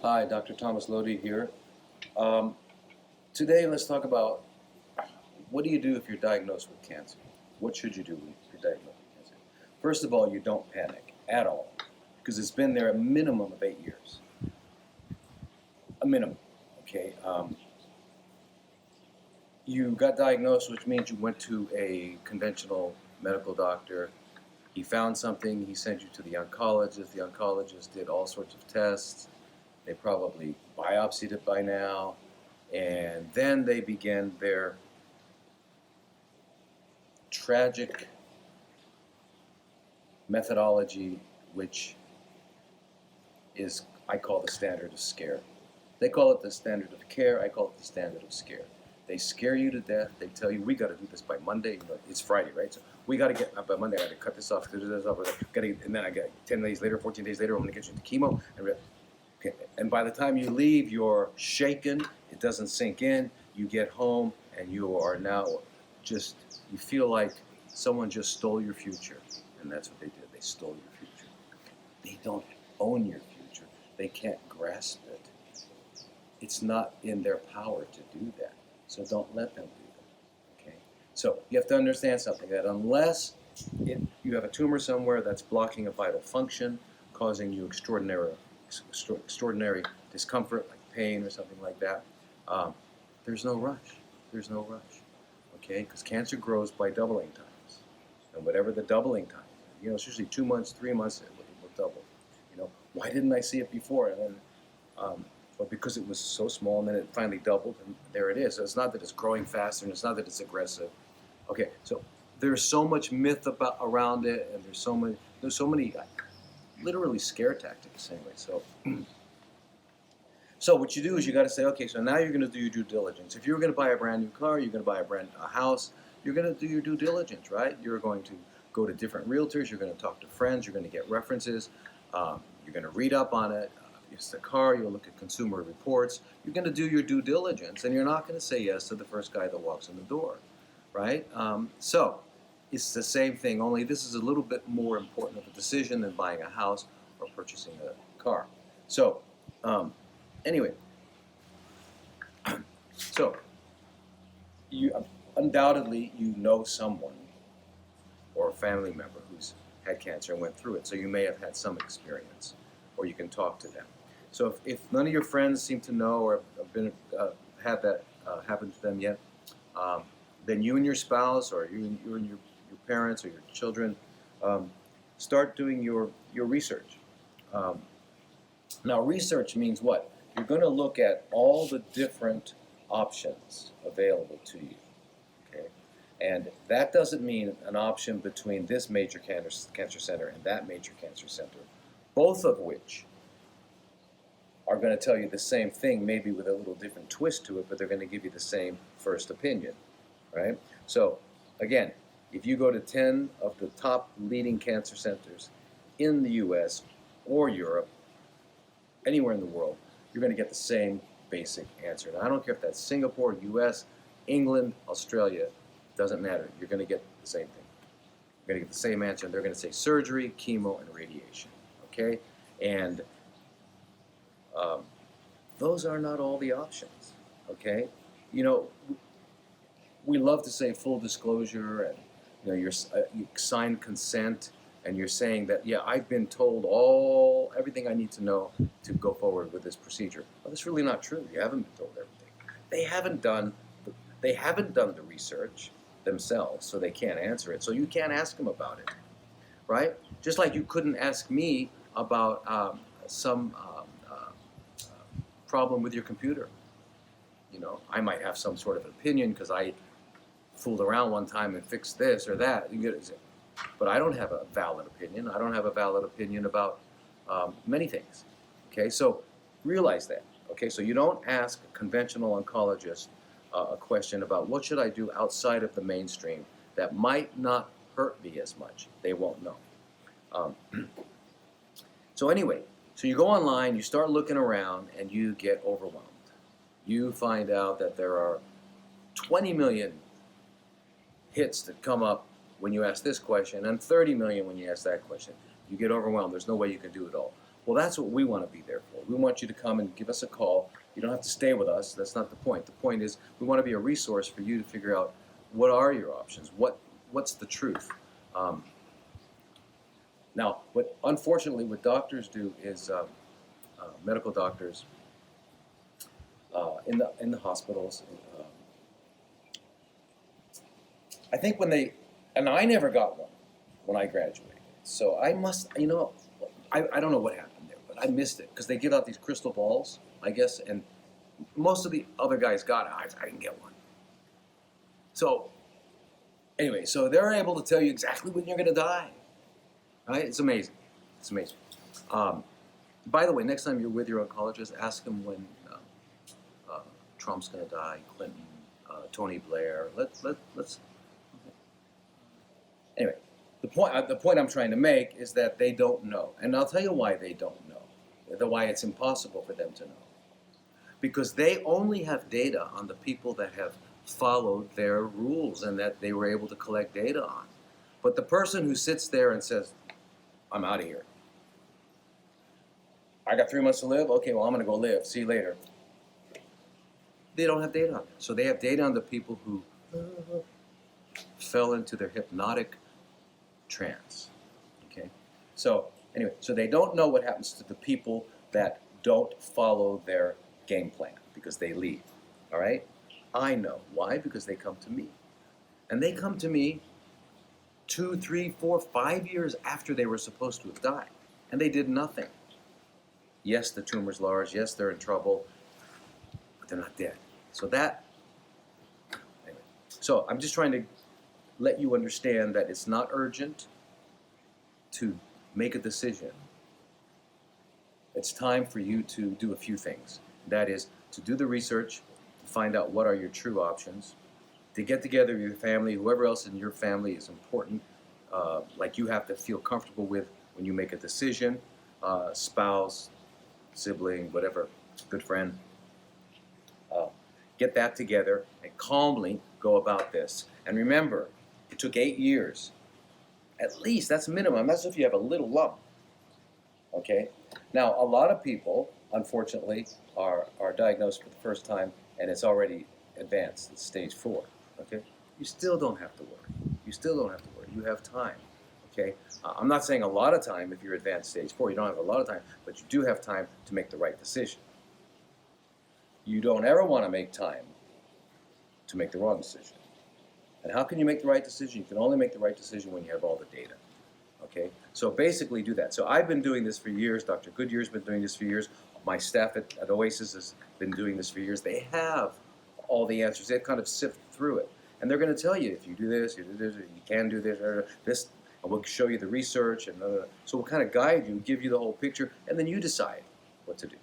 Hi, Dr. Thomas Lodi here. Um, Today, let's talk about what do you do if you're diagnosed with cancer? What should you do if you're diagnosed with cancer? First of all, you don't panic at all because it's been there a minimum of 8 years. A minimum, okay? You got diagnosed, which means you went to a conventional medical doctor. He found something, he sent you to the oncologist. The oncologist did all sorts of tests. They probably biopsied it by now. And then they began their tragic methodology, which is, I call the standard of scare. They call it the standard of care. I call it the standard of scare. They scare you to death. They tell you, we got to do this by Monday. You know, it's Friday, right? So we got to get by Monday. I got to cut this off, and then I got 10 days later, 14 days later, I'm going to get you into chemo. Okay. And by the time you leave, you're shaken. It doesn't sink in. You get home, and you are now just, you feel like someone just stole your future. And that's what they did. They stole your future. They don't own your future. They can't grasp it. It's not in their power to do that. So don't let them do that. Okay? So you have to understand something, that unless you have a tumor somewhere that's blocking a vital function, causing you extraordinary discomfort, like pain or something like that, there's no rush. There's no rush. Okay? Because cancer grows by doubling times. And whatever the doubling time, it's usually 2 months, 3 months, it will double. Why didn't I see it before? And then, well, because it was so small, and then it finally doubled, and there it is. So it's not that it's growing faster, and it's not that it's aggressive. Okay, so there's so much myth around it, and there's so many literally scare tactics anyway. So what you do is you got to say, okay, so now you're going to do your due diligence. If you're going to buy a brand new car, you're going to buy a house, you're going to do your due diligence, right? You're going to go to different realtors, you're going to talk to friends, you're going to get references, you're going to read up on it. If it's the car, you'll look at consumer reports. You're going to do your due diligence, and you're not going to say yes to the first guy that walks in the door, right? So it's the same thing, only this is a little bit more important of a decision than buying a house or purchasing a car. So anyway, so you undoubtedly you know someone or a family member who's had cancer and went through it, so you may have had some experience, or you can talk to them. So if none of your friends seem to know or have been had that happen to them yet, then you and your spouse, or you and your parents or your children, start doing your research. Now, research means what? You're going to look at all the different options available to you. Okay, and that doesn't mean an option between this major cancer center and that major cancer center, both of which are going to tell you the same thing, maybe with a little different twist to it, but they're going to give you the same first opinion, right? So, again, if you go to 10 of the top leading cancer centers in the U.S. or Europe, anywhere in the world, you're going to get the same basic answer. Now, I don't care if that's Singapore, U.S., England, Australia, doesn't matter. You're going to get the same thing. You're going to get the same answer. They're going to say surgery, chemo, and radiation, okay? And those are not all the options, okay? We love to say full disclosure, and you sign consent, and you're saying that, yeah, I've been told everything I need to know to go forward with this procedure. Well, that's really not true. You haven't been told everything. They haven't done the research themselves, so they can't answer it. So you can't ask them about it, right? Just like you couldn't ask me about some problem with your computer. I might have some sort of opinion because I fooled around one time and fixed this or that. But I don't have a valid opinion. I don't have a valid opinion about many things. Okay, so realize that. Okay, so you don't ask a conventional oncologist a question about what should I do outside of the mainstream that might not hurt me as much. They won't know. So anyway, so you go online, you start looking around, and you get overwhelmed. You find out that there are 20 million hits that come up when you ask this question, and 30 million when you ask that question. You get overwhelmed. There's no way you can do it all. Well, that's what we want to be there for. We want you to come and give us a call. You don't have to stay with us. That's not the point. The point is we want to be a resource for you to figure out what are your options, what's the truth. Now, unfortunately, what doctors do is medical doctors in the hospitals. I think and I never got one when I graduated. So I must, I don't know what happened there, but I missed it because they give out these crystal balls, I guess, and most of the other guys got it. I didn't get one. So anyway, so they're able to tell you exactly when you're going to die. Right? It's amazing. It's amazing. By the way, next time you're with your oncologist, ask them when Trump's going to die, Clinton, Tony Blair. Let's. Anyway, the point I'm trying to make is that they don't know, and I'll tell you why they don't know. Why it's impossible for them to know, because they only have data on the people that have followed their rules and that they were able to collect data on. But the person who sits there and says, I'm out of here. I got 3 months to live. Okay, well, I'm going to go live. See you later. They don't have data on it. So they have data on the people who fell into their hypnotic trance. Okay? So, anyway, so they don't know what happens to the people that don't follow their game plan because they leave. All right? I know. Why? Because they come to me. And they come to me 2, 3, 4, 5 years after they were supposed to have died. And they did nothing. Yes, the tumor's large. Yes, they're in trouble. But they're not dead. So anyway. So I'm just trying to let you understand that it's not urgent to make a decision. It's time for you to do a few things. That is, to do the research, to find out what are your true options, to get together with your family, whoever else in your family is important, like you have to feel comfortable with when you make a decision, spouse, sibling, whatever, good friend. Get that together and calmly go about this. And remember, it took 8 years. At least, that's minimum. That's if you have a little lump. Okay? Now, a lot of people, unfortunately, are diagnosed for the first time and it's already advanced. It's stage 4. Okay? You still don't have to worry. You still don't have to worry. You have time. Okay? I'm not saying a lot of time if you're advanced stage 4. You don't have a lot of time, but you do have time to make the right decision. You don't ever want to make time to make the wrong decision. And how can you make the right decision? You can only make the right decision when you have all the data. Okay? So basically do that. So I've been doing this for years. Dr. Goodyear's been doing this for years. My staff at Oasis has been doing this for years. They have all the answers. They've kind of sifted through it. And they're going to tell you, if you do this, you do this, you can do this, and we'll show you the research. So we'll kind of guide you, give you the whole picture, and then you decide what to do.